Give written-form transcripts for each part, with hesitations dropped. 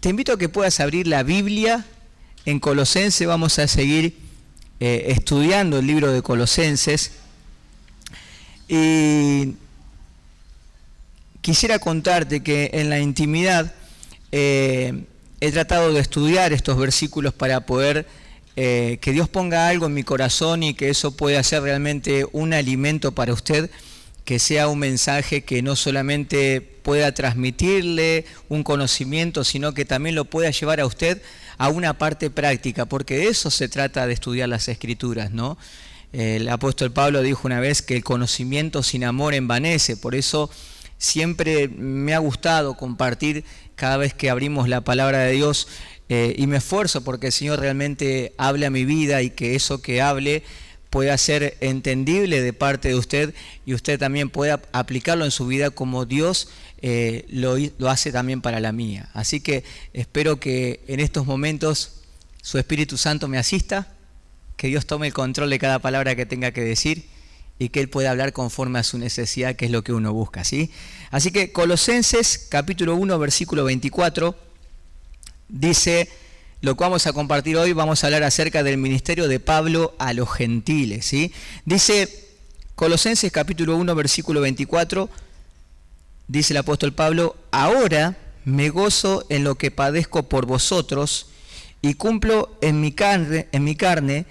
te invito a que puedas abrir la Biblia en Colosenses. Vamos a seguir estudiando el libro de Colosenses. Y quisiera contarte que en la intimidad he tratado de estudiar estos versículos para poder que Dios ponga algo en mi corazón y que eso pueda ser realmente un alimento para usted, que sea un mensaje que no solamente pueda transmitirle un conocimiento, sino que también lo pueda llevar a usted a una parte práctica, porque de eso se trata de estudiar las Escrituras, ¿no? El apóstol Pablo dijo una vez que el conocimiento sin amor envanece. Por eso siempre me ha gustado compartir cada vez que abrimos la palabra de Dios, y me esfuerzo porque el Señor realmente hable a mi vida y que eso que hable pueda ser entendible de parte de usted y usted también pueda aplicarlo en su vida como Dios lo hace también para la mía. Así que espero que en estos momentos su Espíritu Santo me asista, que Dios tome el control de cada palabra que tenga que decir y que Él pueda hablar conforme a su necesidad, que es lo que uno busca, ¿sí? Así que Colosenses capítulo 1 versículo 24 dice, lo que vamos a compartir hoy, vamos a hablar acerca del ministerio de Pablo a los gentiles, ¿sí? Dice Colosenses capítulo 1 versículo 24, dice el apóstol Pablo, ahora me gozo en lo que padezco por vosotros y cumplo en mi carne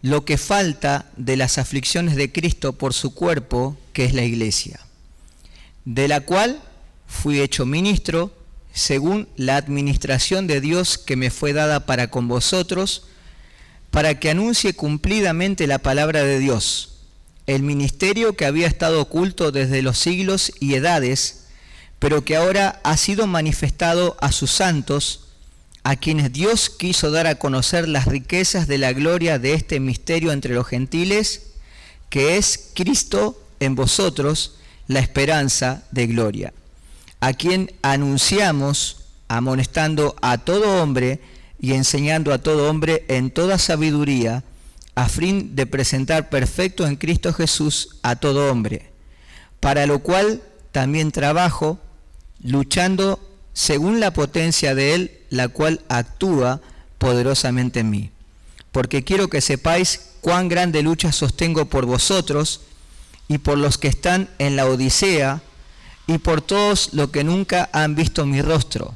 lo que falta de las aflicciones de Cristo por su cuerpo, que es la iglesia, de la cual fui hecho ministro según la administración de Dios que me fue dada para con vosotros, para que anuncie cumplidamente la palabra de Dios, el ministerio que había estado oculto desde los siglos y edades, pero que ahora ha sido manifestado a sus santos, a quienes Dios quiso dar a conocer las riquezas de la gloria de este misterio entre los gentiles, que es Cristo en vosotros, la esperanza de gloria, a quien anunciamos, amonestando a todo hombre y enseñando a todo hombre en toda sabiduría, a fin de presentar perfecto en Cristo Jesús a todo hombre, para lo cual también trabajo, luchando según la potencia de Él, la cual actúa poderosamente en mí. Porque quiero que sepáis cuán grande lucha sostengo por vosotros y por los que están en la Odisea y por todos los que nunca han visto mi rostro,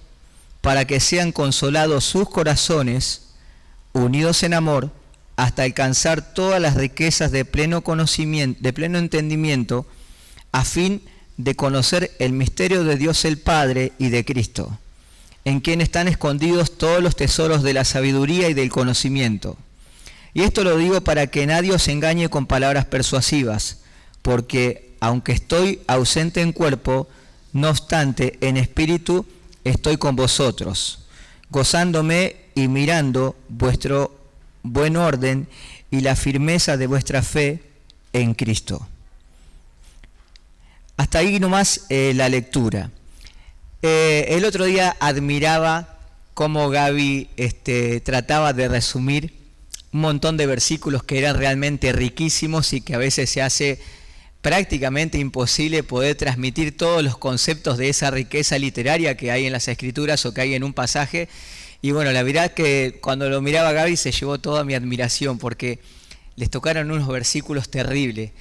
para que sean consolados sus corazones, unidos en amor, hasta alcanzar todas las riquezas de pleno conocimiento, de pleno entendimiento, a fin de conocer el misterio de Dios el Padre y de Cristo, en quien están escondidos todos los tesoros de la sabiduría y del conocimiento. Y esto lo digo para que nadie os engañe con palabras persuasivas, porque aunque estoy ausente en cuerpo, no obstante en espíritu estoy con vosotros, gozándome y mirando vuestro buen orden y la firmeza de vuestra fe en Cristo. Hasta ahí nomás la lectura. El otro día admiraba cómo Gaby trataba de resumir un montón de versículos que eran realmente riquísimos y que a veces se hace prácticamente imposible poder transmitir todos los conceptos de esa riqueza literaria que hay en las Escrituras o que hay en un pasaje. Y bueno, la verdad que cuando lo miraba Gaby se llevó toda mi admiración porque les tocaron unos versículos terribles.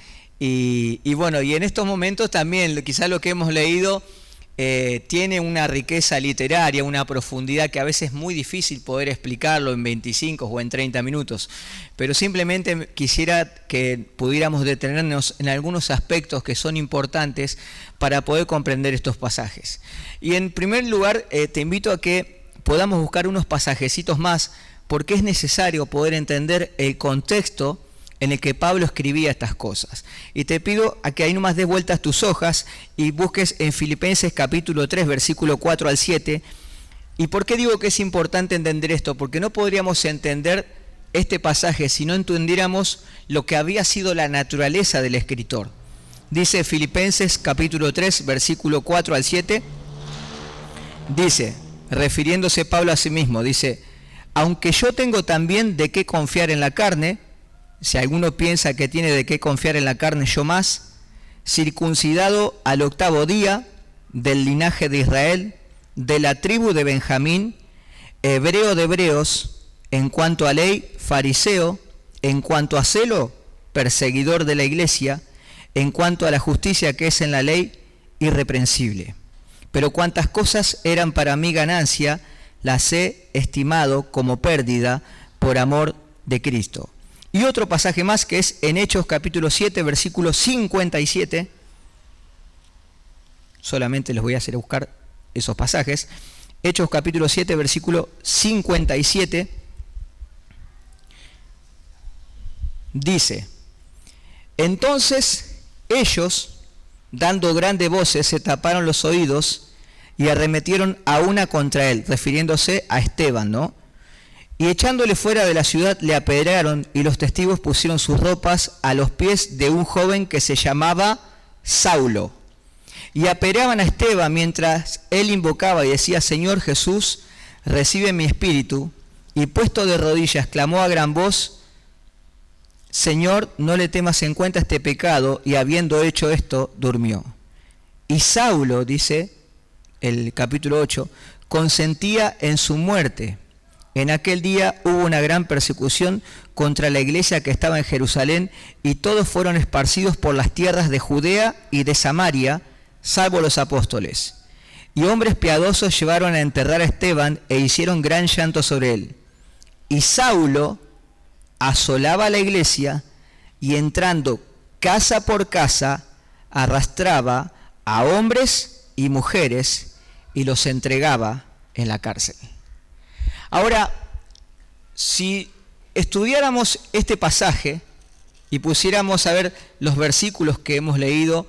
Y bueno, y en estos momentos también quizás lo que hemos leído tiene una riqueza literaria, una profundidad que a veces es muy difícil poder explicarlo en 25 o en 30 minutos, pero simplemente quisiera que pudiéramos detenernos en algunos aspectos que son importantes para poder comprender estos pasajes. Y en primer lugar te invito a que podamos buscar unos pasajecitos más, porque es necesario poder entender el contexto en el que Pablo escribía estas cosas. Y te pido a que ahí nomás des vueltas tus hojas y busques en Filipenses capítulo 3, versículo 4 al 7. ¿Y por qué digo que es importante entender esto? Porque no podríamos entender este pasaje si no entendiéramos lo que había sido la naturaleza del escritor. Dice Filipenses capítulo 3, versículo 4 al 7. Dice, refiriéndose Pablo a sí mismo, dice, aunque yo tengo también de qué confiar en la carne, si alguno piensa que tiene de qué confiar en la carne, yo más, circuncidado al 8º día, del linaje de Israel, de la tribu de Benjamín, hebreo de hebreos, en cuanto a ley, fariseo, en cuanto a celo, perseguidor de la iglesia, en cuanto a la justicia que es en la ley, irreprensible. Pero cuantas cosas eran para mí ganancia, las he estimado como pérdida por amor de Cristo. Y otro pasaje más que es en Hechos capítulo 7, versículo 57. Solamente les voy a hacer buscar esos pasajes. Hechos capítulo 7, versículo 57. Dice: entonces ellos, dando grandes voces, se taparon los oídos y arremetieron a una contra él, refiriéndose a Esteban, ¿no? Y echándole fuera de la ciudad le apedrearon, y los testigos pusieron sus ropas a los pies de un joven que se llamaba Saulo. Y apedreaban a Esteban mientras él invocaba y decía: Señor Jesús, recibe mi espíritu. Y puesto de rodillas, clamó a gran voz: Señor, no le temas en cuenta este pecado. Y habiendo hecho esto, durmió. Y Saulo, dice el capítulo 8, consentía en su muerte. En aquel día hubo una gran persecución contra la iglesia que estaba en Jerusalén, y todos fueron esparcidos por las tierras de Judea y de Samaria, salvo los apóstoles. Y hombres piadosos llevaron a enterrar a Esteban e hicieron gran llanto sobre él. Y Saulo asolaba la iglesia y, entrando casa por casa, arrastraba a hombres y mujeres y los entregaba en la cárcel. Ahora, si estudiáramos este pasaje y pusiéramos a ver los versículos que hemos leído,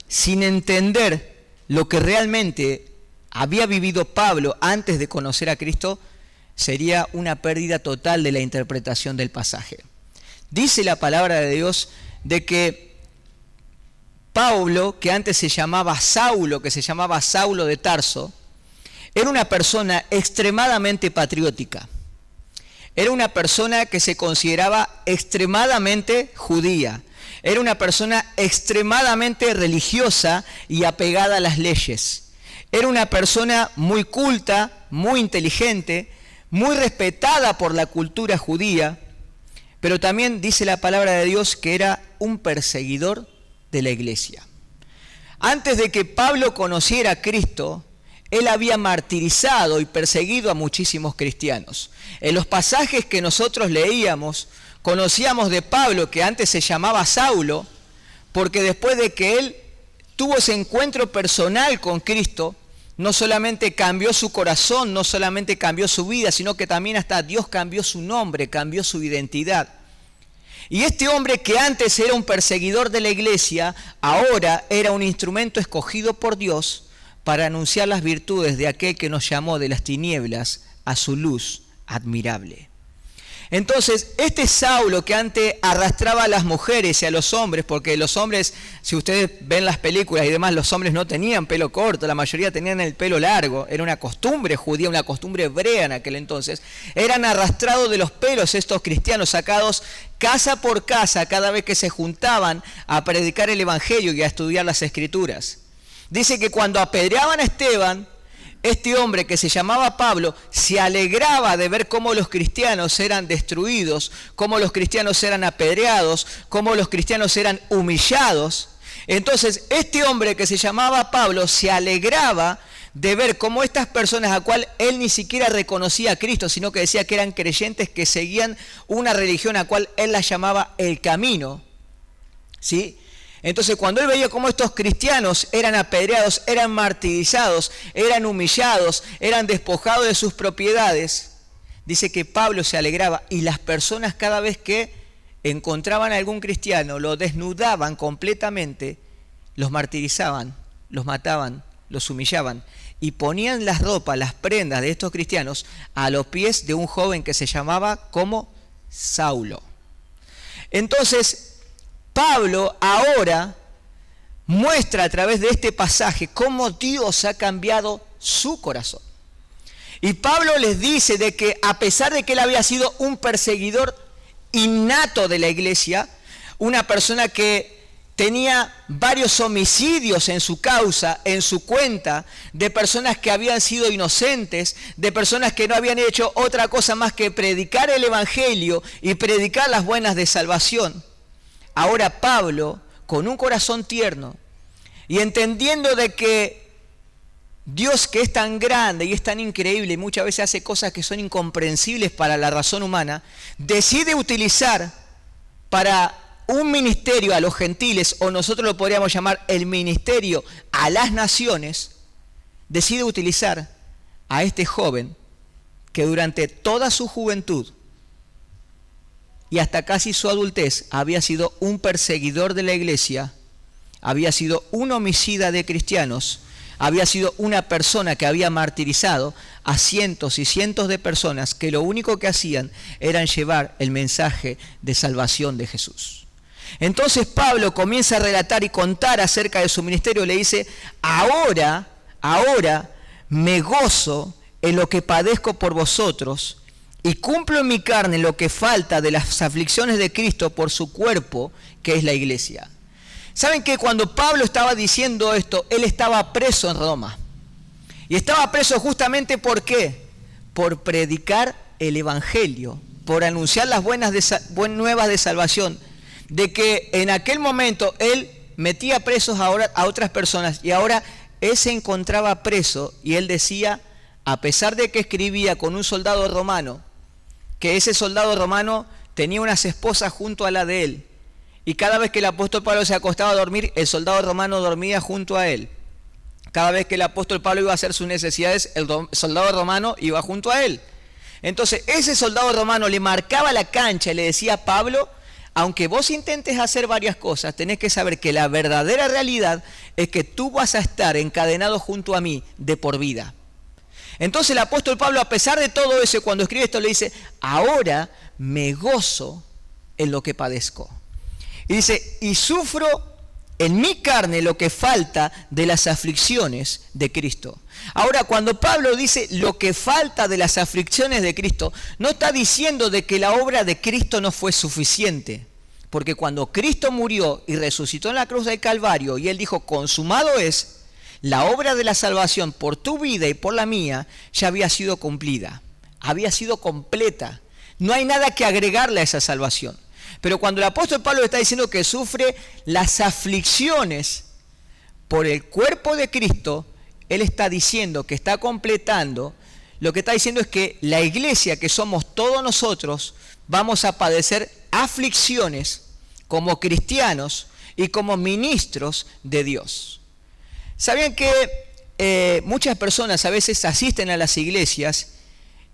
sin entender lo que realmente había vivido Pablo antes de conocer a Cristo, sería una pérdida total de la interpretación del pasaje. Dice la palabra de Dios de que Pablo, que antes se llamaba Saulo, que se llamaba Saulo de Tarso, era una persona extremadamente patriótica. Era una persona que se consideraba extremadamente judía. Era una persona extremadamente religiosa y apegada a las leyes. Era una persona muy culta, muy inteligente, muy respetada por la cultura judía, pero también dice la palabra de Dios que era un perseguidor de la iglesia. Antes de que Pablo conociera a Cristo, él había martirizado y perseguido a muchísimos cristianos. En los pasajes que nosotros leíamos, conocíamos de Pablo, que antes se llamaba Saulo, porque después de que él tuvo ese encuentro personal con Cristo, no solamente cambió su corazón, no solamente cambió su vida, sino que también hasta Dios cambió su nombre, cambió su identidad. Y este hombre que antes era un perseguidor de la iglesia, ahora era un instrumento escogido por Dios para anunciar las virtudes de aquel que nos llamó de las tinieblas a su luz admirable. Entonces, este Saulo que antes arrastraba a las mujeres y a los hombres, porque los hombres, si ustedes ven las películas y demás, los hombres no tenían pelo corto, la mayoría tenían el pelo largo, era una costumbre judía, una costumbre hebrea en aquel entonces, eran arrastrados de los pelos estos cristianos, sacados casa por casa cada vez que se juntaban a predicar el evangelio y a estudiar las escrituras. Dice que cuando apedreaban a Esteban, este hombre que se llamaba Pablo se alegraba de ver cómo los cristianos eran destruidos, cómo los cristianos eran apedreados, cómo los cristianos eran humillados. Entonces, este hombre que se llamaba Pablo se alegraba de ver cómo estas personas, a cual él ni siquiera reconocía a Cristo, sino que decía que eran creyentes que seguían una religión a cual él la llamaba el camino, ¿sí? Entonces, cuando él veía cómo estos cristianos eran apedreados, eran martirizados, eran humillados, eran despojados de sus propiedades, dice que Pablo se alegraba, y las personas cada vez que encontraban a algún cristiano, lo desnudaban completamente, los martirizaban, los mataban, los humillaban, y ponían las ropas, las prendas de estos cristianos a los pies de un joven que se llamaba como Saulo. Entonces, Pablo ahora muestra a través de este pasaje cómo Dios ha cambiado su corazón. Y Pablo les dice de que a pesar de que él había sido un perseguidor innato de la iglesia, una persona que tenía varios homicidios en su causa, en su cuenta, de personas que habían sido inocentes, de personas que no habían hecho otra cosa más que predicar el evangelio y predicar las buenas de salvación. Ahora Pablo, con un corazón tierno y entendiendo de que Dios, que es tan grande y es tan increíble y muchas veces hace cosas que son incomprensibles para la razón humana, decide utilizar para un ministerio a los gentiles, o nosotros lo podríamos llamar el ministerio a las naciones, decide utilizar a este joven que durante toda su juventud y hasta casi su adultez había sido un perseguidor de la iglesia, había sido un homicida de cristianos, había sido una persona que había martirizado a cientos y cientos de personas que lo único que hacían era llevar el mensaje de salvación de Jesús. Entonces Pablo comienza a relatar y contar acerca de su ministerio. Le dice, ahora me gozo en lo que padezco por vosotros y cumplo en mi carne lo que falta de las aflicciones de Cristo por su cuerpo, que es la iglesia. ¿Saben que cuando Pablo estaba diciendo esto, él estaba preso en Roma? Y estaba preso justamente ¿por qué? Por predicar el evangelio, por anunciar las buenas nuevas de salvación, de que en aquel momento él metía presos a otras personas y ahora él se encontraba preso y él decía, a pesar de que escribía con un soldado romano, que ese soldado romano tenía unas esposas junto a la de él, y cada vez que el apóstol Pablo se acostaba a dormir, el soldado romano dormía junto a él. Cada vez que el apóstol Pablo iba a hacer sus necesidades, el soldado romano iba junto a él. Entonces ese soldado romano le marcaba la cancha y le decía a Pablo, aunque vos intentes hacer varias cosas, tenés que saber que la verdadera realidad es que tú vas a estar encadenado junto a mí de por vida. Entonces el apóstol Pablo, a pesar de todo eso, cuando escribe esto le dice, ahora me gozo en lo que padezco. Y dice, y sufro en mi carne lo que falta de las aflicciones de Cristo. Ahora, cuando Pablo dice lo que falta de las aflicciones de Cristo, no está diciendo de que la obra de Cristo no fue suficiente. Porque cuando Cristo murió y resucitó en la cruz del Calvario y él dijo, consumado es, la obra de la salvación por tu vida y por la mía ya había sido cumplida, había sido completa. No hay nada que agregarle a esa salvación. Pero cuando el apóstol Pablo está diciendo que sufre las aflicciones por el cuerpo de Cristo, él está diciendo que está completando, lo que está diciendo es que la iglesia, que somos todos nosotros, vamos a padecer aflicciones como cristianos y como ministros de Dios. ¿Sabían que muchas personas a veces asisten a las iglesias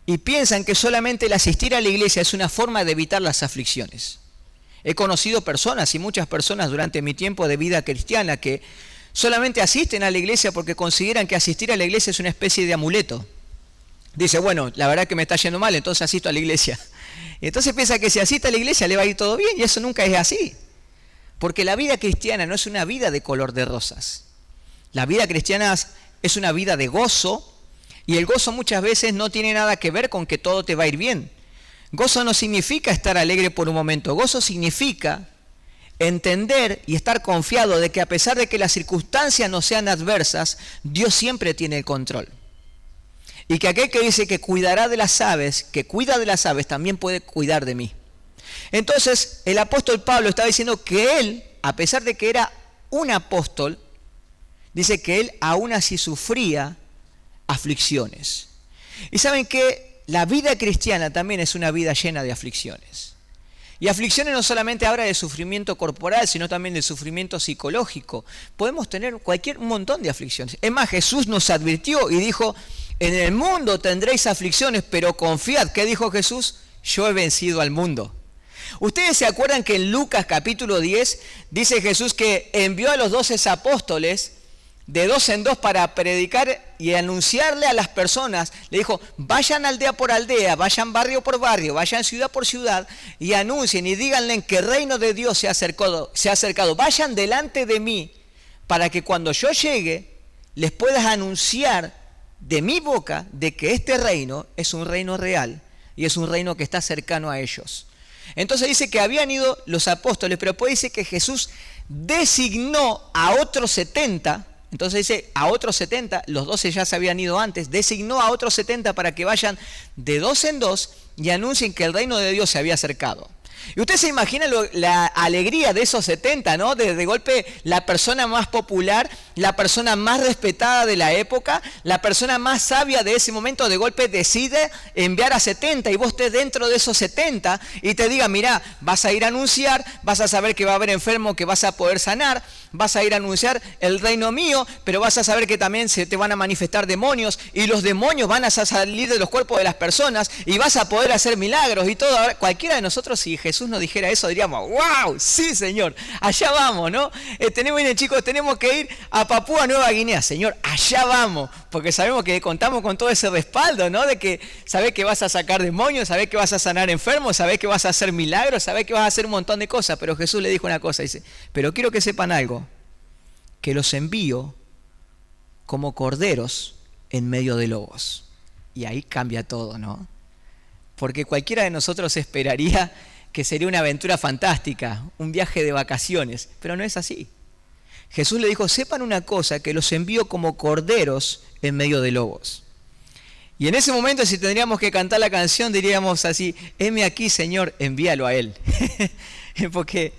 y piensan que solamente el asistir a la iglesia es una forma de evitar las aflicciones? He conocido personas y muchas personas durante mi tiempo de vida cristiana que solamente asisten a la iglesia porque consideran que asistir a la iglesia es una especie de amuleto. Dice, bueno, la verdad que me está yendo mal, entonces asisto a la iglesia. Y entonces piensa que si asiste a la iglesia le va a ir todo bien, y eso nunca es así. Porque la vida cristiana no es una vida de color de rosas. La vida cristiana es una vida de gozo, y el gozo muchas veces no tiene nada que ver con que todo te va a ir bien. Gozo no significa estar alegre por un momento. Gozo significa entender y estar confiado de que a pesar de que las circunstancias no sean adversas, Dios siempre tiene el control. Y que aquel que dice que cuidará de las aves, que cuida de las aves, también puede cuidar de mí. Entonces, el apóstol Pablo está diciendo que él, a pesar de que era un apóstol, dice que él aún así sufría aflicciones. Y saben que la vida cristiana también es una vida llena de aflicciones. Y aflicciones no solamente habla de sufrimiento corporal, sino también de sufrimiento psicológico. Podemos tener un montón de aflicciones. Es más, Jesús nos advirtió y dijo, en el mundo tendréis aflicciones, pero confiad. ¿Qué dijo Jesús? Yo he vencido al mundo. Ustedes se acuerdan que en Lucas capítulo 10 dice Jesús que envió a los 12 apóstoles de 2 en 2 para predicar y anunciarle a las personas. Le dijo, vayan aldea por aldea, vayan barrio por barrio, vayan ciudad por ciudad y anuncien y díganle que el reino de Dios se ha acercado. Vayan delante de mí para que cuando yo llegue les puedas anunciar de mi boca de que este reino es un reino real y es un reino que está cercano a ellos. Entonces dice que habían ido los apóstoles, pero después dice que Jesús designó a otros 70, entonces dice a otros 70, los 12 ya se habían ido antes, designó a otros 70 para que vayan de dos en dos y anuncien que el reino de Dios se había acercado. Y usted se imagina la alegría de esos 70, ¿no? De golpe la persona más popular, la persona más respetada de la época, la persona más sabia de ese momento, de golpe decide enviar a 70 y vos estés dentro de esos 70 y te diga, mirá, vas a ir a anunciar, vas a saber que va a haber enfermo que vas a poder sanar, vas a ir a anunciar el reino mío, pero vas a saber que también se te van a manifestar demonios y los demonios van a salir de los cuerpos de las personas y vas a poder hacer milagros y todo. Cualquiera de nosotros, si Jesús nos dijera eso, diríamos, wow, sí Señor, allá vamos, ¿no? Miren chicos, tenemos que ir a Papúa Nueva Guinea, Señor, allá vamos, porque sabemos que contamos con todo ese respaldo, ¿no? De que sabés que vas a sacar demonios, sabés que vas a sanar enfermos, sabés que vas a hacer milagros, sabés que vas a hacer un montón de cosas, pero Jesús le dijo una cosa, dice, pero quiero que sepan algo, que los envío como corderos en medio de lobos. Y ahí cambia todo, ¿no? Porque cualquiera de nosotros esperaría que sería una aventura fantástica, un viaje de vacaciones, pero no es así. Jesús le dijo, sepan una cosa, que los envío como corderos en medio de lobos. Y en ese momento, si tendríamos que cantar la canción, diríamos así, heme aquí, Señor, envíalo a Él. Porque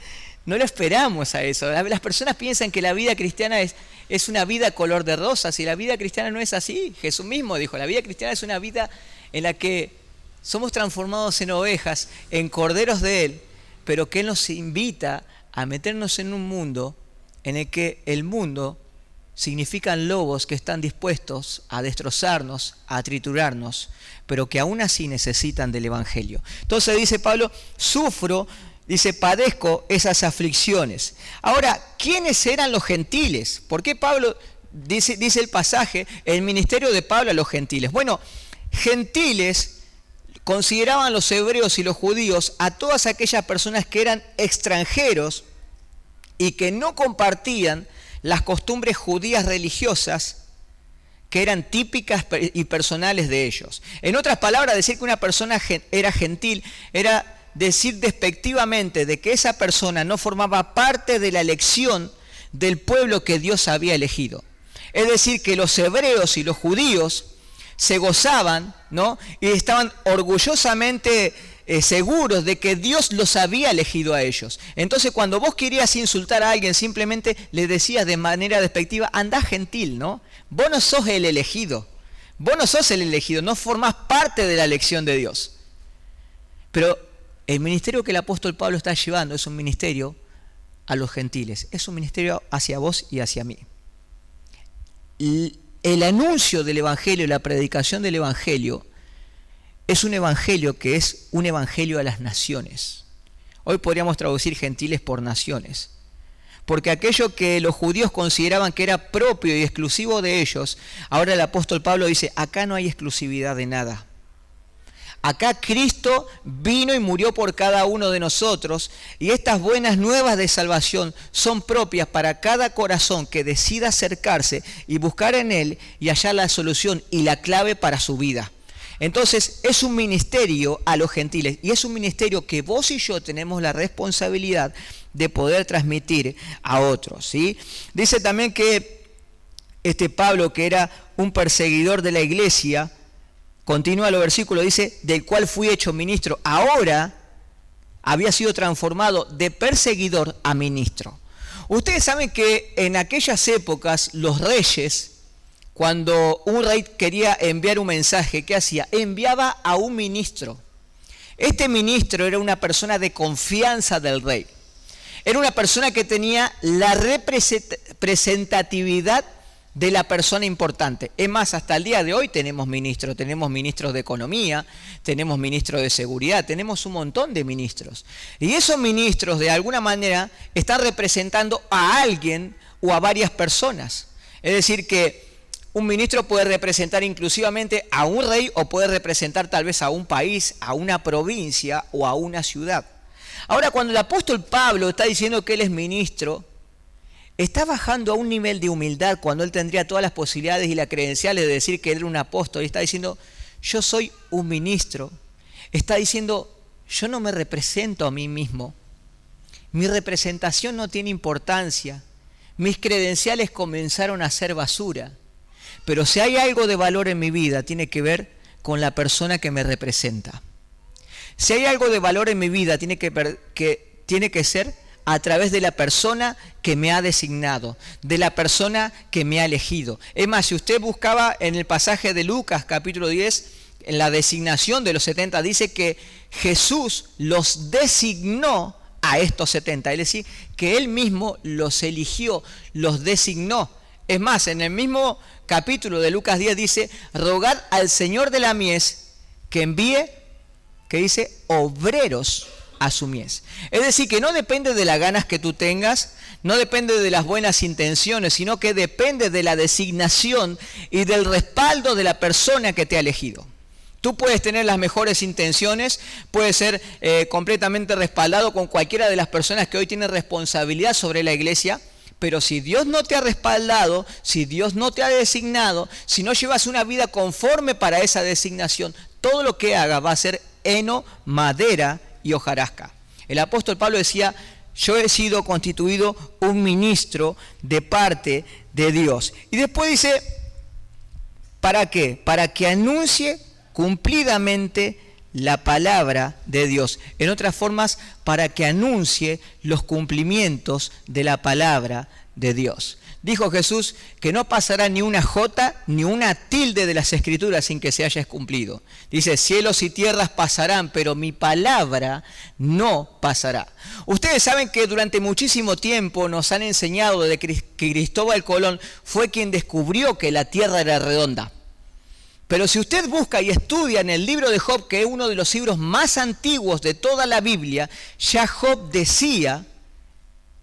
no lo esperamos a eso. Las personas piensan que la vida cristiana es una vida color de rosas, y la vida cristiana no es así. Jesús mismo dijo, la vida cristiana es una vida en la que somos transformados en ovejas, en corderos de Él, pero que Él nos invita a meternos en un mundo en el que el mundo significan lobos que están dispuestos a destrozarnos, a triturarnos, pero que aún así necesitan del Evangelio. Entonces dice Pablo, sufro, dice, padezco esas aflicciones. Ahora, ¿quiénes eran los gentiles? ¿Por qué Pablo, dice el pasaje, el ministerio de Pablo a los gentiles? Bueno, gentiles consideraban los hebreos y los judíos a todas aquellas personas que eran extranjeros y que no compartían las costumbres judías religiosas que eran típicas y personales de ellos. En otras palabras, decir que una persona era gentil era decir despectivamente de que esa persona no formaba parte de la elección del pueblo que Dios había elegido. Es decir, que los hebreos y los judíos se gozaban, ¿no? Y estaban orgullosamente seguros de que Dios los había elegido a ellos. Entonces, cuando vos querías insultar a alguien, simplemente le decías de manera despectiva, andá gentil, ¿no? Vos no sos el elegido. Vos no sos el elegido, no formás parte de la elección de Dios. Pero el ministerio que el apóstol Pablo está llevando es un ministerio a los gentiles. Es un ministerio hacia vos y hacia mí. El anuncio del Evangelio, la predicación del Evangelio, es un evangelio que es un evangelio a las naciones. Hoy podríamos traducir gentiles por naciones. Porque aquello que los judíos consideraban que era propio y exclusivo de ellos, ahora el apóstol Pablo dice, acá no hay exclusividad de nada. Acá Cristo vino y murió por cada uno de nosotros, y estas buenas nuevas de salvación son propias para cada corazón que decida acercarse y buscar en Él y hallar la solución y la clave para su vida. Entonces es un ministerio a los gentiles, y es un ministerio que vos y yo tenemos la responsabilidad de poder transmitir a otros, ¿sí? Dice también que Pablo, que era un perseguidor de la iglesia, continúa el versículo, dice, del cual fui hecho ministro, ahora había sido transformado de perseguidor a ministro. Ustedes saben que en aquellas épocas los reyes, cuando un rey quería enviar un mensaje, ¿qué hacía? Enviaba a un ministro. Este ministro era una persona de confianza del rey. Era una persona que tenía la representatividad de la persona importante. Es más, hasta el día de hoy tenemos ministros de economía, tenemos ministros de seguridad, tenemos un montón de ministros. Y esos ministros, de alguna manera, están representando a alguien o a varias personas. Es decir, que un ministro puede representar inclusivamente a un rey, o puede representar tal vez a un país, a una provincia o a una ciudad. Ahora, cuando el apóstol Pablo está diciendo que él es ministro, está bajando a un nivel de humildad cuando él tendría todas las posibilidades y las credenciales de decir que él era un apóstol, y está diciendo, yo soy un ministro. Está diciendo, yo no me represento a mí mismo. mi representación no tiene importancia, mis credenciales comenzaron a ser basura, pero si hay algo de valor en mi vida, tiene que ver con la persona que me representa. Si hay algo de valor en mi vida, tiene que ser a través de la persona que me ha designado, de la persona que me ha elegido. Es más, si usted buscaba en el pasaje de Lucas, capítulo 10, en la designación de los 70, dice que Jesús los designó a estos 70. Es decir, que Él mismo los eligió, los designó. Es más, en el mismo capítulo de Lucas 10 dice, rogad al Señor de la mies que envíe, que dice, obreros a su mies. Es decir, que no depende de las ganas que tú tengas, no depende de las buenas intenciones, sino que depende de la designación y del respaldo de la persona que te ha elegido. Tú puedes tener las mejores intenciones, puedes ser completamente respaldado con cualquiera de las personas que hoy tienen responsabilidad sobre la iglesia, pero si Dios no te ha respaldado, si Dios no te ha designado, si no llevas una vida conforme para esa designación, todo lo que hagas va a ser heno, madera y hojarasca. El apóstol Pablo decía, yo he sido constituido un ministro de parte de Dios. Y después dice, ¿para qué? Para que anuncie cumplidamente la palabra de Dios. En otras formas, para que anuncie los cumplimientos de la palabra de Dios. Dijo Jesús que no pasará ni una jota ni una tilde de las Escrituras sin que se haya cumplido. Dice, cielos y tierras pasarán, pero mi palabra no pasará. Ustedes saben que durante muchísimo tiempo nos han enseñado de que Cristóbal Colón fue quien descubrió que la tierra era redonda. Pero si usted busca y estudia en el libro de Job, que es uno de los libros más antiguos de toda la Biblia, ya Job decía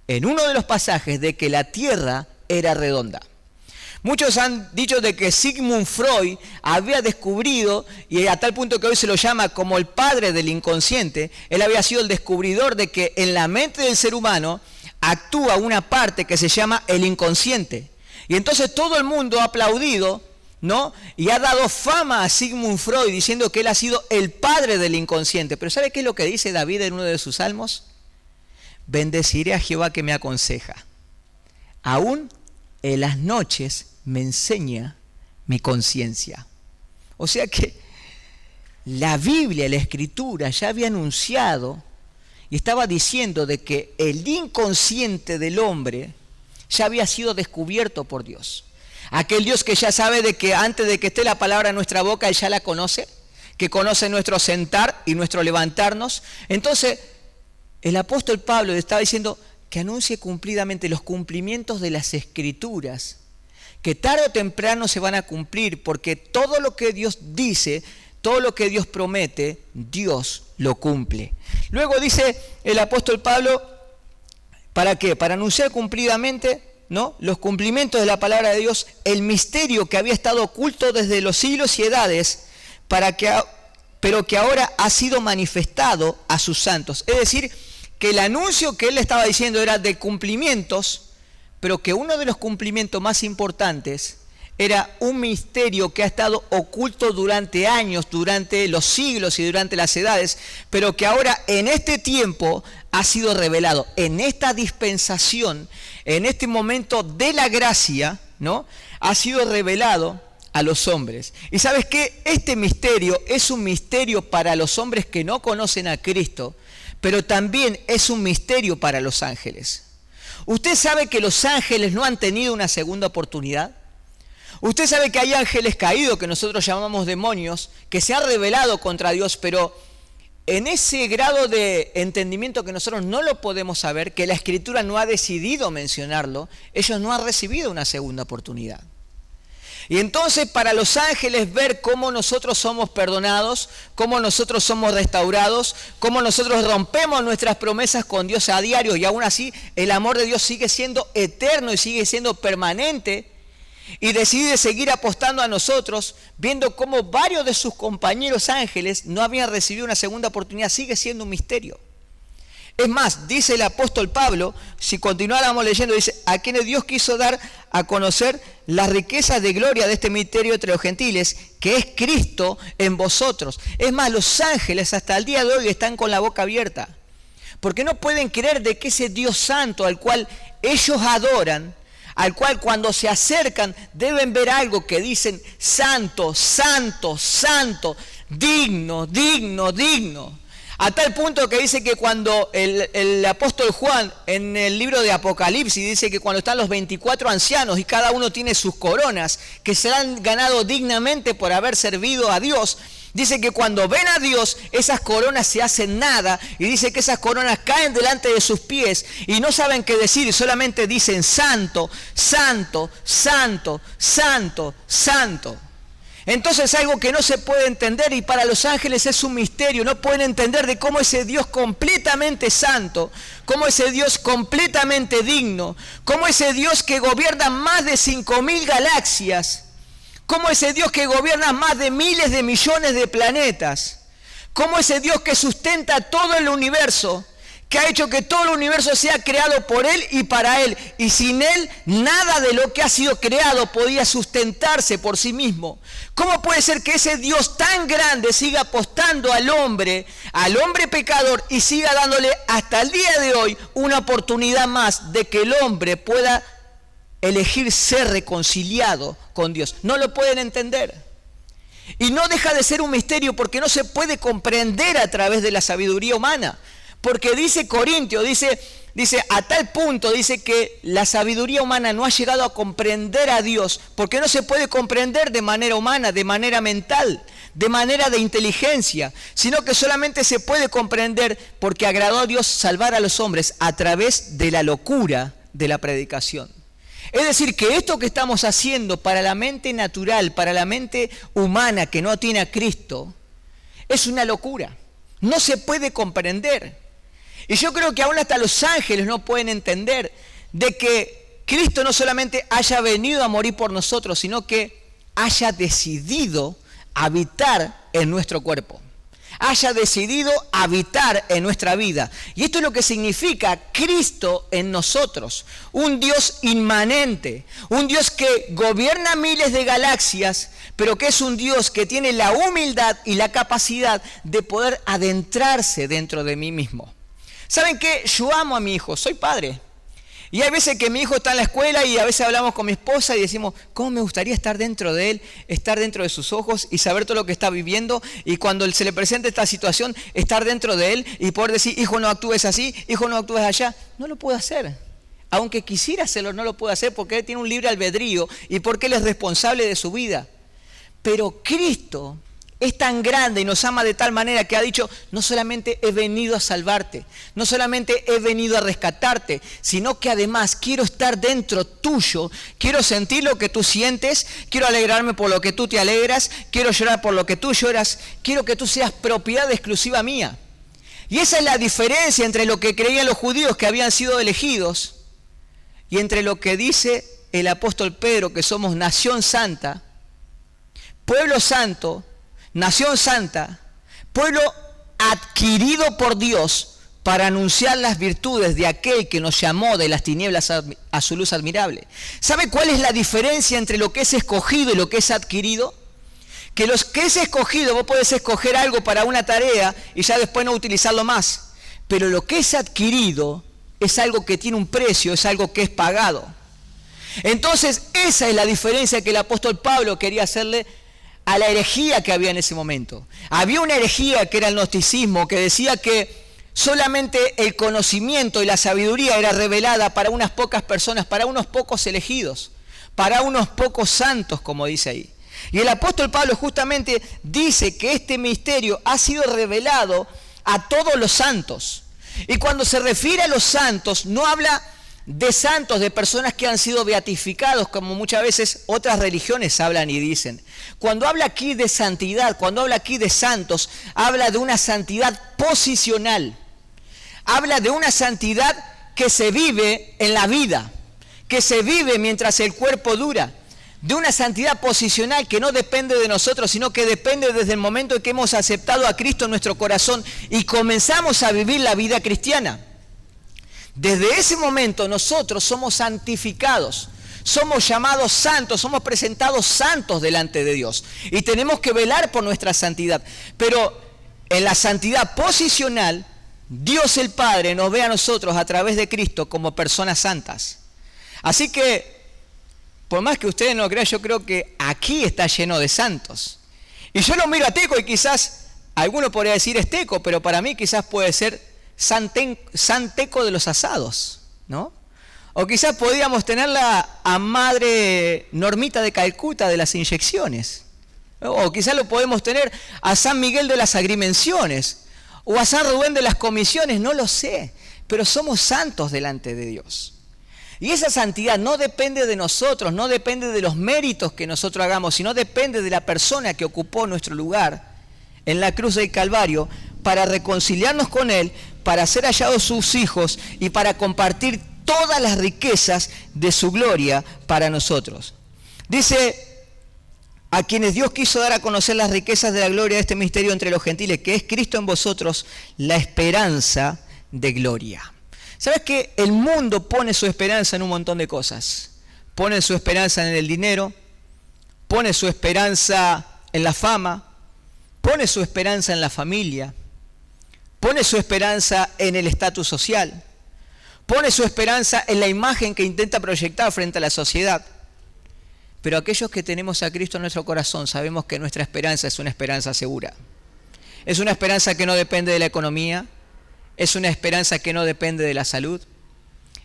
en uno de los pasajes de que la tierra era redonda. Muchos han dicho de que Sigmund Freud había descubrido, y a tal punto que hoy se lo llama como el padre del inconsciente, él había sido el descubridor de que en la mente del ser humano actúa una parte que se llama el inconsciente. Y entonces todo el mundo ha aplaudido, ¿no? Y ha dado fama a Sigmund Freud diciendo que él ha sido el padre del inconsciente. Pero ¿sabe qué es lo que dice David en uno de sus salmos? Bendeciré a Jehová que me aconseja. Aún en las noches me enseña mi conciencia. O sea que la Biblia, la Escritura, ya había anunciado y estaba diciendo de que el inconsciente del hombre ya había sido descubierto por Dios. Aquel Dios que ya sabe de que antes de que esté la palabra en nuestra boca, Él ya la conoce, que conoce nuestro sentar y nuestro levantarnos. Entonces, el apóstol Pablo le estaba diciendo que anuncie cumplidamente los cumplimientos de las Escrituras, que tarde o temprano se van a cumplir, porque todo lo que Dios dice, todo lo que Dios promete, Dios lo cumple. Luego dice el apóstol Pablo, ¿para qué? Para anunciar cumplidamente, ¿no?, los cumplimientos de la palabra de Dios, el misterio que había estado oculto desde los siglos y edades, pero que ahora ha sido manifestado a sus santos. Es decir, que el anuncio que él estaba diciendo era de cumplimientos, pero que uno de los cumplimientos más importantes era un misterio que ha estado oculto durante años, durante los siglos y durante las edades, pero que ahora en este tiempo ha sido revelado. En esta dispensación, en este momento de la gracia, ¿no?, ha sido revelado a los hombres. Y ¿sabes qué? Este misterio es un misterio para los hombres que no conocen a Cristo, pero también es un misterio para los ángeles. ¿Usted sabe que los ángeles no han tenido una segunda oportunidad? Usted sabe que hay ángeles caídos, que nosotros llamamos demonios, que se han rebelado contra Dios, pero en ese grado de entendimiento que nosotros no lo podemos saber, que la Escritura no ha decidido mencionarlo, ellos no han recibido una segunda oportunidad. Y entonces para los ángeles ver cómo nosotros somos perdonados, cómo nosotros somos restaurados, cómo nosotros rompemos nuestras promesas con Dios a diario y aún así el amor de Dios sigue siendo eterno y sigue siendo permanente, y decide seguir apostando a nosotros, viendo cómo varios de sus compañeros ángeles no habían recibido una segunda oportunidad, sigue siendo un misterio. Es más, dice el apóstol Pablo, si continuáramos leyendo, dice, a quienes Dios quiso dar a conocer las riquezas de gloria de este misterio entre los gentiles, que es Cristo en vosotros. Es más, los ángeles hasta el día de hoy están con la boca abierta, porque no pueden creer de que ese Dios santo al cual ellos adoran, al cual cuando se acercan deben ver algo que dicen santo, santo, santo, digno, digno, digno. A tal punto que dice que cuando el apóstol Juan en el libro de Apocalipsis dice que cuando están los 24 ancianos y cada uno tiene sus coronas que se han ganado dignamente por haber servido a Dios, dice que cuando ven a Dios, esas coronas se hacen nada y dice que esas coronas caen delante de sus pies y no saben qué decir y solamente dicen santo, santo, santo, santo, santo. Entonces algo que no se puede entender y para los ángeles es un misterio, no pueden entender de cómo ese Dios completamente santo, cómo ese Dios completamente digno, cómo ese Dios que gobierna más de 5.000 galaxias, cómo ese Dios que gobierna más de miles de millones de planetas, cómo ese Dios que sustenta todo el universo, que ha hecho que todo el universo sea creado por Él y para Él, y sin Él nada de lo que ha sido creado podía sustentarse por sí mismo. ¿Cómo puede ser que ese Dios tan grande siga apostando al hombre pecador, y siga dándole hasta el día de hoy una oportunidad más de que el hombre pueda elegir ser reconciliado con Dios? No lo pueden entender. Y no deja de ser un misterio porque no se puede comprender a través de la sabiduría humana. Porque dice Corintios, dice a tal punto, dice que la sabiduría humana no ha llegado a comprender a Dios, porque no se puede comprender de manera humana, de manera mental, de manera de inteligencia, sino que solamente se puede comprender porque agradó a Dios salvar a los hombres a través de la locura de la predicación. Es decir, que esto que estamos haciendo para la mente natural, para la mente humana que no tiene a Cristo, es una locura. No se puede comprender. Y yo creo que aún hasta los ángeles no pueden entender de que Cristo no solamente haya venido a morir por nosotros, sino que haya decidido habitar en nuestro cuerpo, haya decidido habitar en nuestra vida. Y esto es lo que significa Cristo en nosotros, un Dios inmanente, un Dios que gobierna miles de galaxias, pero que es un Dios que tiene la humildad y la capacidad de poder adentrarse dentro de mí mismo. ¿Saben qué? Yo amo a mi hijo, soy padre. Y hay veces que mi hijo está en la escuela y a veces hablamos con mi esposa y decimos, ¿cómo me gustaría estar dentro de él, estar dentro de sus ojos y saber todo lo que está viviendo? Y cuando se le presente esta situación, estar dentro de él y poder decir, hijo, no actúes así, hijo, no actúes allá. No lo puedo hacer. Aunque quisiera hacerlo, no lo puedo hacer porque él tiene un libre albedrío y porque él es responsable de su vida. Pero Cristo es tan grande y nos ama de tal manera que ha dicho, no solamente he venido a salvarte, no solamente he venido a rescatarte, sino que además quiero estar dentro tuyo, quiero sentir lo que tú sientes, quiero alegrarme por lo que tú te alegras, quiero llorar por lo que tú lloras, quiero que tú seas propiedad exclusiva mía. Y esa es la diferencia entre lo que creían los judíos que habían sido elegidos y entre lo que dice el apóstol Pedro, que somos nación santa, pueblo santo, nación santa, pueblo adquirido por Dios para anunciar las virtudes de aquel que nos llamó de las tinieblas a su luz admirable. ¿Sabe cuál es la diferencia entre lo que es escogido y lo que es adquirido? Que lo que es escogido, vos podés escoger algo para una tarea y ya después no utilizarlo más. Pero lo que es adquirido es algo que tiene un precio, es algo que es pagado. Entonces, esa es la diferencia que el apóstol Pablo quería hacerle a la herejía que había en ese momento. Había una herejía que era el gnosticismo, que decía que solamente el conocimiento y la sabiduría era revelada para unas pocas personas, para unos pocos elegidos, para unos pocos santos, como dice ahí. Y el apóstol Pablo justamente dice que este misterio ha sido revelado a todos los santos. Y cuando se refiere a los santos, no habla de santos, de personas que han sido beatificados, como muchas veces otras religiones hablan y dicen. Cuando habla aquí de santidad, cuando habla aquí de santos, habla de una santidad posicional. Habla de una santidad que se vive en la vida, que se vive mientras el cuerpo dura. De una santidad posicional que no depende de nosotros, sino que depende desde el momento en que hemos aceptado a Cristo en nuestro corazón y comenzamos a vivir la vida cristiana. Desde ese momento nosotros somos santificados, somos llamados santos, somos presentados santos delante de Dios y tenemos que velar por nuestra santidad. Pero en la santidad posicional Dios el Padre nos ve a nosotros a través de Cristo como personas santas. Así que, por más que ustedes no lo crean, yo creo que aquí está lleno de santos. Y yo lo miro a Teco y quizás, alguno podría decir es Teco, pero para mí quizás puede ser San Teco de los asados, ¿no? O quizás podríamos tenerla a Madre Normita de Calcuta de las inyecciones. O quizás lo podemos tener a San Miguel de las agrimenciones. O a San Rubén de las comisiones, no lo sé. Pero somos santos delante de Dios. Y esa santidad no depende de nosotros, no depende de los méritos que nosotros hagamos, sino depende de la persona que ocupó nuestro lugar en la cruz del Calvario para reconciliarnos con Él, para ser hallados sus hijos y para compartir todas las riquezas de su gloria para nosotros. Dice, a quienes Dios quiso dar a conocer las riquezas de la gloria de este misterio entre los gentiles, que es Cristo en vosotros, la esperanza de gloria. ¿Sabes que el mundo pone su esperanza en un montón de cosas? Pone su esperanza en el dinero, pone su esperanza en la fama, pone su esperanza en la familia, pone su esperanza en el estatus social, pone su esperanza en la imagen que intenta proyectar frente a la sociedad. Pero aquellos que tenemos a Cristo en nuestro corazón sabemos que nuestra esperanza es una esperanza segura. Es una esperanza que no depende de la economía, es una esperanza que no depende de la salud,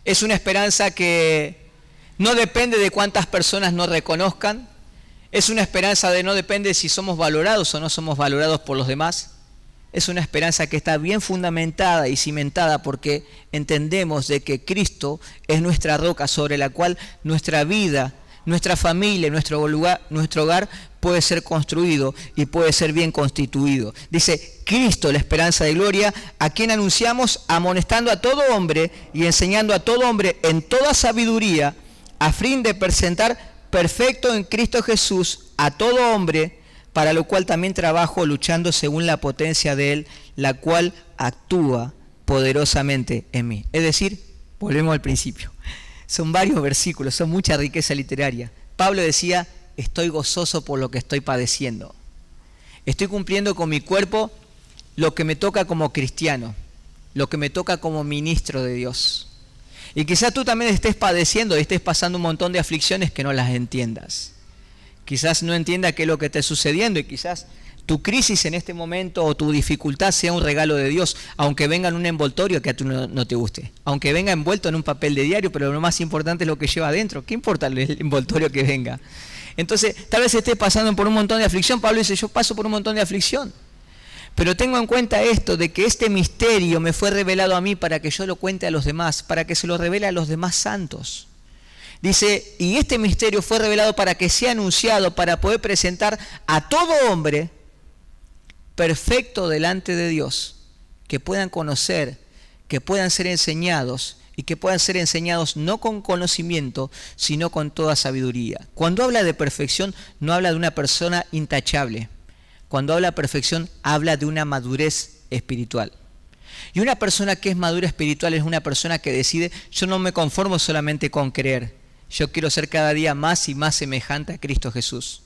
es una esperanza que no depende de cuántas personas nos reconozcan, es una esperanza de no depende si somos valorados o no somos valorados por los demás. Es una esperanza que está bien fundamentada y cimentada porque entendemos de que Cristo es nuestra roca sobre la cual nuestra vida, nuestra familia, nuestro hogar puede ser construido y puede ser bien constituido. Dice, Cristo, la esperanza de gloria, a quien anunciamos amonestando a todo hombre y enseñando a todo hombre en toda sabiduría, a fin de presentar perfecto en Cristo Jesús a todo hombre, para lo cual también trabajo luchando según la potencia de Él, la cual actúa poderosamente en mí. Es decir, volvemos al principio. Son varios versículos, son mucha riqueza literaria. Pablo decía, estoy gozoso por lo que estoy padeciendo. Estoy cumpliendo con mi cuerpo lo que me toca como cristiano, lo que me toca como ministro de Dios. Y quizás tú también estés padeciendo y estés pasando un montón de aflicciones que no las entiendas. Quizás no entiendas qué es lo que está sucediendo y quizás tu crisis en este momento o tu dificultad sea un regalo de Dios, aunque venga en un envoltorio que a tú no te guste, aunque venga envuelto en un papel de diario, pero lo más importante es lo que lleva adentro. ¿Qué importa el envoltorio que venga? Entonces, tal vez estés pasando por un montón de aflicción. Pablo dice, yo paso por un montón de aflicción, pero tengo en cuenta esto, de que este misterio me fue revelado a mí para que yo lo cuente a los demás, para que se lo revele a los demás santos. Dice, y este misterio fue revelado para que sea anunciado, para poder presentar a todo hombre perfecto delante de Dios, que puedan conocer, que puedan ser enseñados y que puedan ser enseñados no con conocimiento, sino con toda sabiduría. Cuando habla de perfección, no habla de una persona intachable. Cuando habla de perfección, habla de una madurez espiritual. Y una persona que es madura espiritual es una persona que decide, yo no me conformo solamente con creer, yo quiero ser cada día más y más semejante a Cristo Jesús.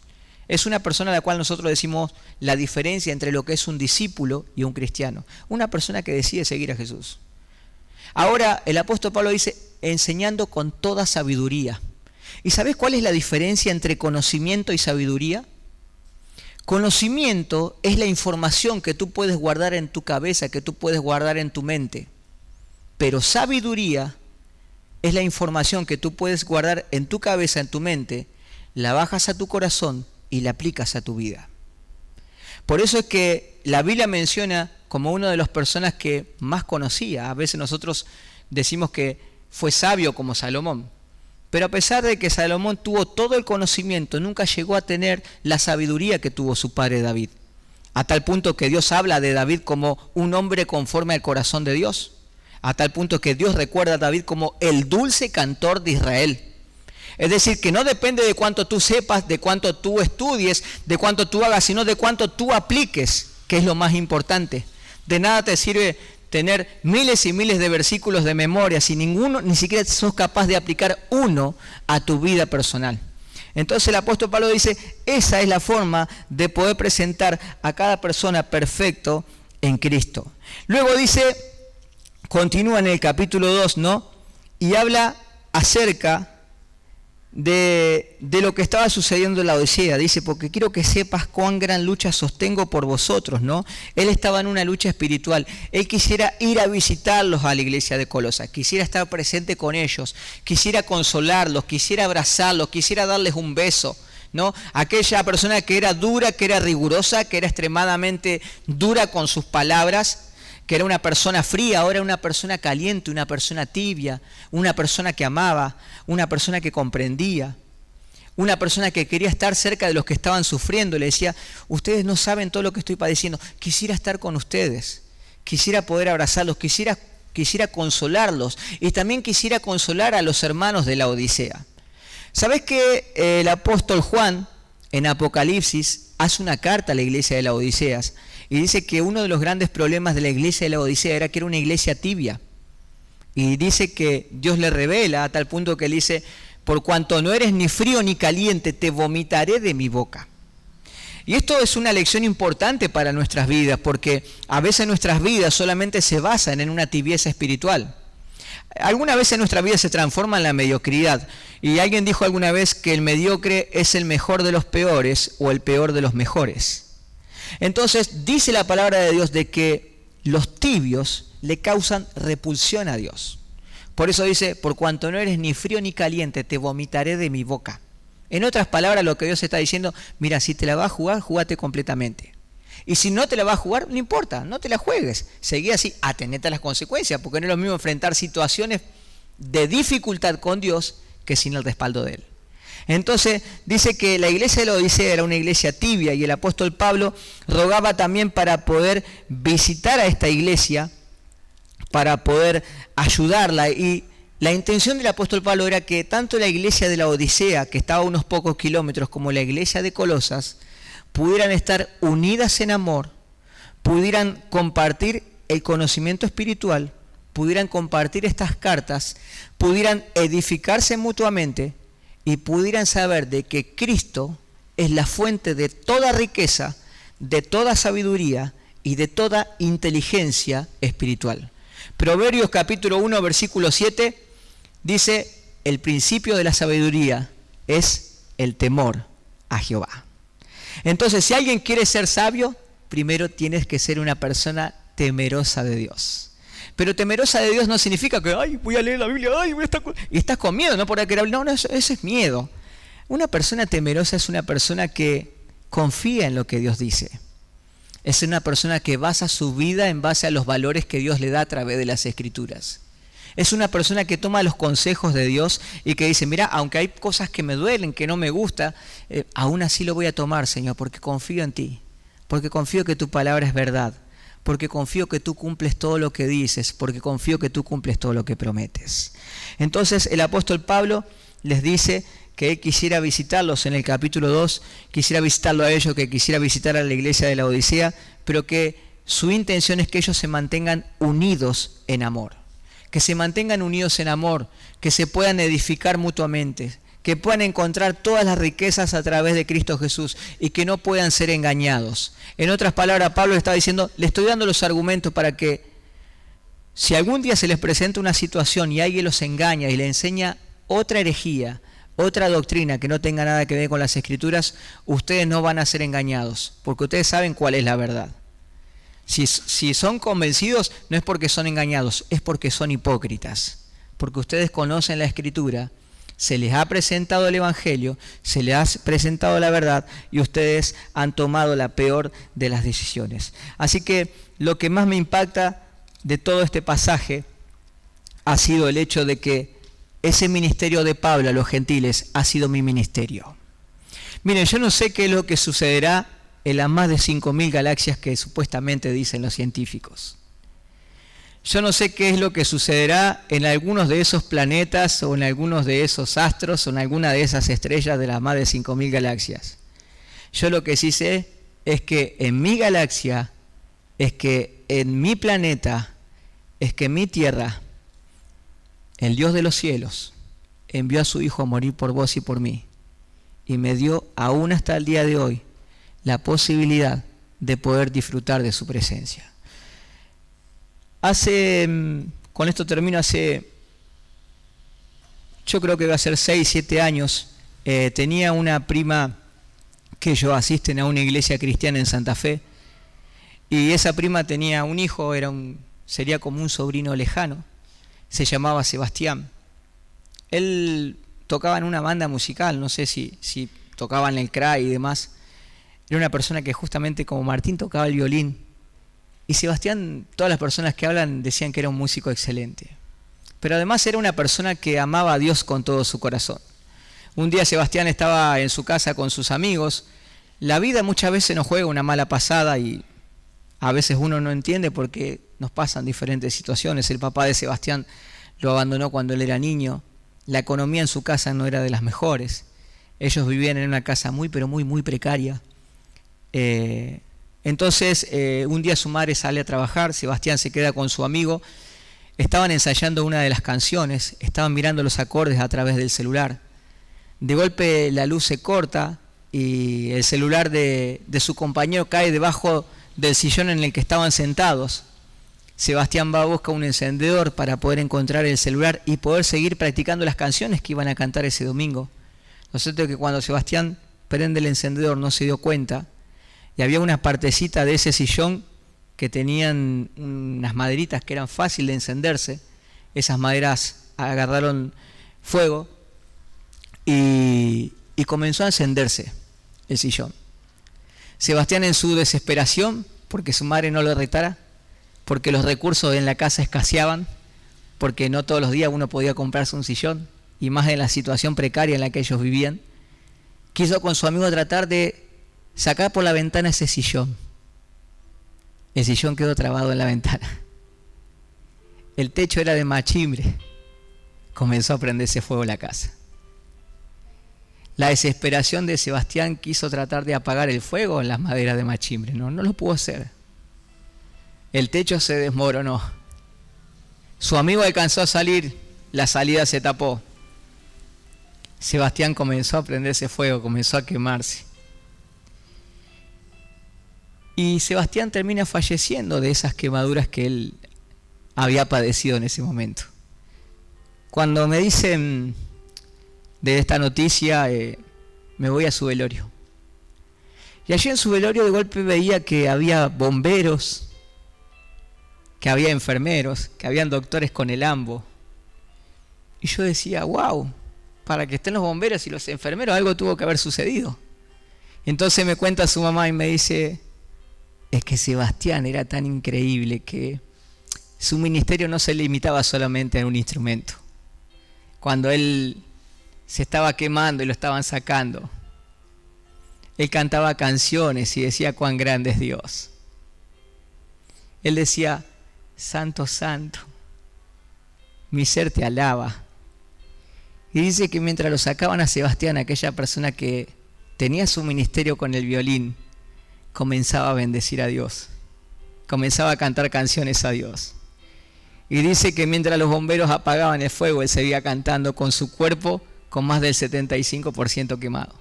Es una persona a la cual nosotros decimos la diferencia entre lo que es un discípulo y un cristiano. Una persona que decide seguir a Jesús. Ahora el apóstol Pablo dice, enseñando con toda sabiduría. ¿Y sabes cuál es la diferencia entre conocimiento y sabiduría? Conocimiento es la información que tú puedes guardar en tu cabeza, que tú puedes guardar en tu mente. Pero sabiduría es la información que tú puedes guardar en tu cabeza, en tu mente, la bajas a tu corazón y la aplicas a tu vida. Por eso es que la Biblia menciona como una de las personas que más conocía. A veces nosotros decimos que fue sabio como Salomón. Pero a pesar de que Salomón tuvo todo el conocimiento, nunca llegó a tener la sabiduría que tuvo su padre David. A tal punto que Dios habla de David como un hombre conforme al corazón de Dios. A tal punto que Dios recuerda a David como el dulce cantor de Israel. Es decir, que no depende de cuánto tú sepas, de cuánto tú estudies, de cuánto tú hagas, sino de cuánto tú apliques, que es lo más importante. De nada te sirve tener miles y miles de versículos de memoria si ni siquiera sos capaz de aplicar uno a tu vida personal. Entonces el apóstol Pablo dice, esa es la forma de poder presentar a cada persona perfecto en Cristo. Luego dice, continúa en el capítulo 2, ¿no? Y habla acerca de lo que estaba sucediendo en la Odisea. Dice, porque quiero que sepas cuán gran lucha sostengo por vosotros, ¿no? Él estaba en una lucha espiritual. Él quisiera ir a visitarlos a la iglesia de Colosas, quisiera estar presente con ellos, quisiera consolarlos, quisiera abrazarlos, quisiera darles un beso, ¿no? Aquella persona que era dura, que era rigurosa, que era extremadamente dura con sus palabras, que era una persona fría, ahora una persona caliente, una persona tibia, una persona que amaba, una persona que comprendía, una persona que quería estar cerca de los que estaban sufriendo. Le decía, ustedes no saben todo lo que estoy padeciendo, quisiera estar con ustedes, quisiera poder abrazarlos, quisiera consolarlos, y también quisiera consolar a los hermanos de la Odisea. ¿Sabés que el apóstol Juan en Apocalipsis hace una carta a la iglesia de la Odisea? Y dice que uno de los grandes problemas de la iglesia de la Odisea era que era una iglesia tibia. Y dice que Dios le revela a tal punto que le dice, por cuanto no eres ni frío ni caliente, te vomitaré de mi boca. Y esto es una lección importante para nuestras vidas, porque a veces nuestras vidas solamente se basan en una tibieza espiritual. Alguna vez en nuestra vida se transforma en la mediocridad. Y alguien dijo alguna vez que el mediocre es el mejor de los peores o el peor de los mejores. Entonces dice la palabra de Dios de que los tibios le causan repulsión a Dios. Por eso dice, por cuanto no eres ni frío ni caliente, te vomitaré de mi boca. En otras palabras, lo que Dios está diciendo, mira, si te la vas a jugar, jugate completamente. Y si no te la vas a jugar, no importa, no te la juegues. Seguí así, atenete a las consecuencias, porque no es lo mismo enfrentar situaciones de dificultad con Dios que sin el respaldo de Él. Entonces dice que la iglesia de la Odisea era una iglesia tibia, y el apóstol Pablo rogaba también para poder visitar a esta iglesia, para poder ayudarla. Y la intención del apóstol Pablo era que tanto la iglesia de la Odisea, que estaba a unos pocos kilómetros, como la iglesia de Colosas, pudieran estar unidas en amor, pudieran compartir el conocimiento espiritual, pudieran compartir estas cartas, pudieran edificarse mutuamente y pudieran saber de que Cristo es la fuente de toda riqueza, de toda sabiduría y de toda inteligencia espiritual. Proverbios capítulo 1, versículo 7 dice, el principio de la sabiduría es el temor a Jehová. Entonces, si alguien quiere ser sabio, primero tienes que ser una persona temerosa de Dios. Pero temerosa de Dios no significa que, ay, voy a leer la Biblia, ay, voy a estar y estás con miedo, no por querer hablar. No, eso es miedo. Una persona temerosa es una persona que confía en lo que Dios dice. Es una persona que basa su vida en base a los valores que Dios le da a través de las Escrituras. Es una persona que toma los consejos de Dios y que dice, mira, aunque hay cosas que me duelen, que no me gustan, aún así lo voy a tomar, Señor, porque confío en ti, porque confío que tu palabra es verdad, porque confío que tú cumples todo lo que dices, porque confío que tú cumples todo lo que prometes. Entonces el apóstol Pablo les dice que él quisiera visitarlos en el capítulo 2, quisiera visitarlo a ellos, que quisiera visitar a la iglesia de la Odisea, pero que su intención es que ellos se mantengan unidos en amor. Que se mantengan unidos en amor, que se puedan edificar mutuamente, que puedan encontrar todas las riquezas a través de Cristo Jesús y que no puedan ser engañados. En otras palabras, Pablo está diciendo, le estoy dando los argumentos para que si algún día se les presenta una situación y alguien los engaña y le enseña otra herejía, otra doctrina que no tenga nada que ver con las Escrituras, ustedes no van a ser engañados, porque ustedes saben cuál es la verdad. Si son convencidos, no es porque son engañados, es porque son hipócritas. Porque ustedes conocen la Escritura, se les ha presentado el Evangelio, se les ha presentado la verdad y ustedes han tomado la peor de las decisiones. Así que lo que más me impacta de todo este pasaje ha sido el hecho de que ese ministerio de Pablo a los gentiles ha sido mi ministerio. Miren, yo no sé qué es lo que sucederá en las más de 5.000 galaxias que supuestamente dicen los científicos. Yo no sé qué es lo que sucederá en algunos de esos planetas o en algunos de esos astros o en alguna de esas estrellas de las más de 5.000 galaxias. Yo lo que sí sé es que en mi galaxia, es que en mi planeta, es que en mi tierra, el Dios de los cielos envió a su Hijo a morir por vos y por mí. Y me dio, aún hasta el día de hoy, la posibilidad de poder disfrutar de su presencia. Hace Con esto termino. Yo creo que va a ser 6, 7 años, tenía una prima que ellos asisten a una iglesia cristiana en Santa Fe, y esa prima tenía un hijo, sería como un sobrino lejano, se llamaba Sebastián. Él tocaba en una banda musical, no sé si tocaba en el CRAI y demás. Era una persona que justamente como Martín tocaba el violín, y Sebastián, todas las personas que hablan decían que era un músico excelente, pero además era una persona que amaba a Dios con todo su corazón. Un día Sebastián estaba en su casa con sus amigos. La vida muchas veces nos juega una mala pasada y a veces uno no entiende por qué nos pasan diferentes situaciones. El papá de Sebastián lo abandonó cuando él era niño. La economía en su casa no era de las mejores. Ellos vivían en una casa muy, pero muy, muy precaria. Entonces, un día su madre sale a trabajar, Sebastián se queda con su amigo. Estaban ensayando una de las canciones, estaban mirando los acordes a través del celular. De golpe la luz se corta y el celular de su compañero cae debajo del sillón en el que estaban sentados. Sebastián va a buscar un encendedor para poder encontrar el celular y poder seguir practicando las canciones que iban a cantar ese domingo. Lo cierto es que cuando Sebastián prende el encendedor no se dio cuenta, y había una partecita de ese sillón que tenían unas maderitas que eran fácil de encenderse. Esas maderas agarraron fuego y comenzó a encenderse el sillón. Sebastián, en su desesperación, porque su madre no lo retara, porque los recursos en la casa escaseaban, porque no todos los días uno podía comprarse un sillón, y más en la situación precaria en la que ellos vivían, quiso con su amigo tratar de sacar por la ventana ese sillón. El sillón quedó trabado en la ventana. El techo era de machimbre. Comenzó a prenderse fuego la casa. La desesperación de Sebastián quiso tratar de apagar el fuego en las maderas de machimbre. No lo pudo hacer. El techo se desmoronó. Su amigo alcanzó a salir, la salida se tapó. Sebastián comenzó a prenderse fuego, comenzó a quemarse. Y Sebastián termina falleciendo de esas quemaduras que él había padecido en ese momento. Cuando me dicen de esta noticia, me voy a su velorio. Y allí en su velorio de golpe veía que había bomberos, que había enfermeros, que habían doctores con el ambo. Y yo decía, wow, para que estén los bomberos y los enfermeros algo tuvo que haber sucedido. Y entonces me cuenta su mamá y me dice, es que Sebastián era tan increíble que su ministerio no se limitaba solamente a un instrumento. Cuando él se estaba quemando y lo estaban sacando, él cantaba canciones y decía cuán grande es Dios. Él decía, santo, santo, mi ser te alaba. Y dice que mientras lo sacaban a Sebastián, aquella persona que tenía su ministerio con el violín, comenzaba a bendecir a Dios, comenzaba a cantar canciones a Dios. Y dice que mientras los bomberos apagaban el fuego, él seguía cantando con su cuerpo con más del 75% quemado.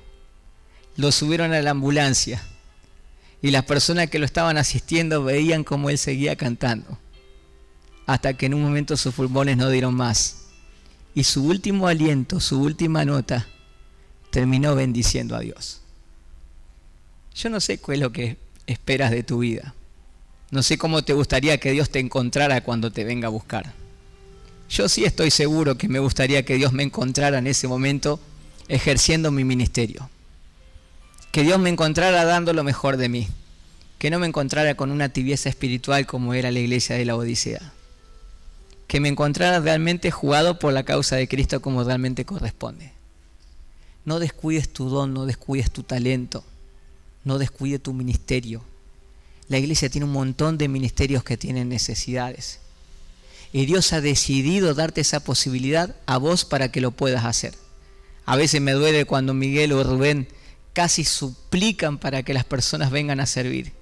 Lo subieron a la ambulancia y las personas que lo estaban asistiendo veían cómo él seguía cantando, hasta que en un momento sus pulmones no dieron más y su último aliento, su última nota, terminó bendiciendo a Dios. Yo no sé qué es lo que esperas de tu vida. No sé cómo te gustaría que Dios te encontrara cuando te venga a buscar. Yo sí estoy seguro que me gustaría que Dios me encontrara en ese momento ejerciendo mi ministerio. Que Dios me encontrara dando lo mejor de mí. Que no me encontrara con una tibieza espiritual como era la iglesia de la Odisea. Que me encontrara realmente jugado por la causa de Cristo como realmente corresponde. No descuides tu don, no descuides tu talento. No descuide tu ministerio. La iglesia tiene un montón de ministerios que tienen necesidades. Y Dios ha decidido darte esa posibilidad a vos para que lo puedas hacer. A veces me duele cuando Miguel o Rubén casi suplican para que las personas vengan a servir,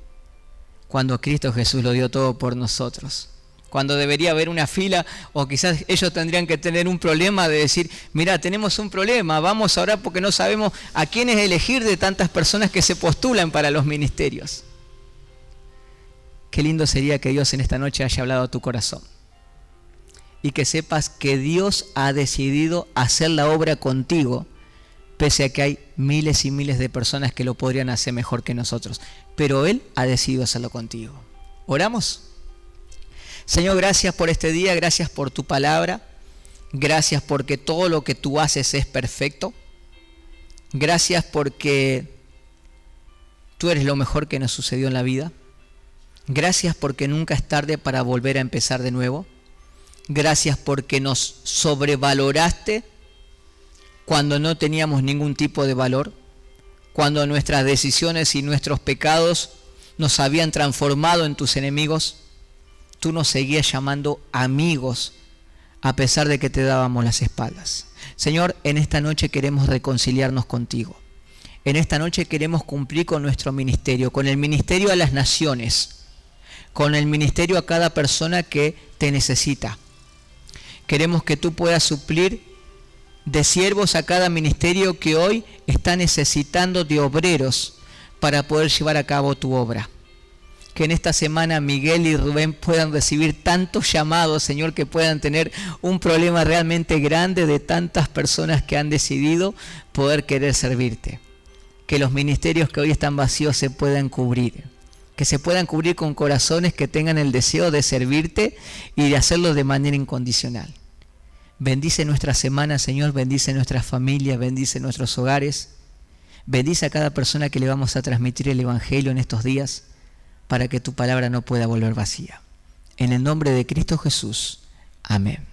cuando Cristo Jesús lo dio todo por nosotros. Cuando debería haber una fila, o quizás ellos tendrían que tener un problema de decir, mira, tenemos un problema, vamos a orar porque no sabemos a quiénes elegir de tantas personas que se postulan para los ministerios. Qué lindo sería que Dios en esta noche haya hablado a tu corazón y que sepas que Dios ha decidido hacer la obra contigo, pese a que hay miles y miles de personas que lo podrían hacer mejor que nosotros. Pero Él ha decidido hacerlo contigo. ¿Oramos? Señor, gracias por este día, gracias por tu palabra. Gracias porque todo lo que tú haces es perfecto. Gracias porque tú eres lo mejor que nos sucedió en la vida. Gracias porque nunca es tarde para volver a empezar de nuevo. Gracias porque nos sobrevaloraste cuando no teníamos ningún tipo de valor, cuando nuestras decisiones y nuestros pecados nos habían transformado en tus enemigos. Tú nos seguías llamando amigos a pesar de que te dábamos las espaldas. Señor, en esta noche queremos reconciliarnos contigo. En esta noche queremos cumplir con nuestro ministerio, con el ministerio a las naciones, con el ministerio a cada persona que te necesita. Queremos que tú puedas suplir de siervos a cada ministerio que hoy está necesitando de obreros para poder llevar a cabo tu obra. Que en esta semana Miguel y Rubén puedan recibir tantos llamados, Señor, que puedan tener un problema realmente grande de tantas personas que han decidido poder querer servirte. Que los ministerios que hoy están vacíos se puedan cubrir. Que se puedan cubrir con corazones que tengan el deseo de servirte y de hacerlo de manera incondicional. Bendice nuestra semana, Señor, bendice nuestras familias, bendice nuestros hogares. Bendice a cada persona que le vamos a transmitir el Evangelio en estos días, para que tu palabra no pueda volver vacía. En el nombre de Cristo Jesús. Amén.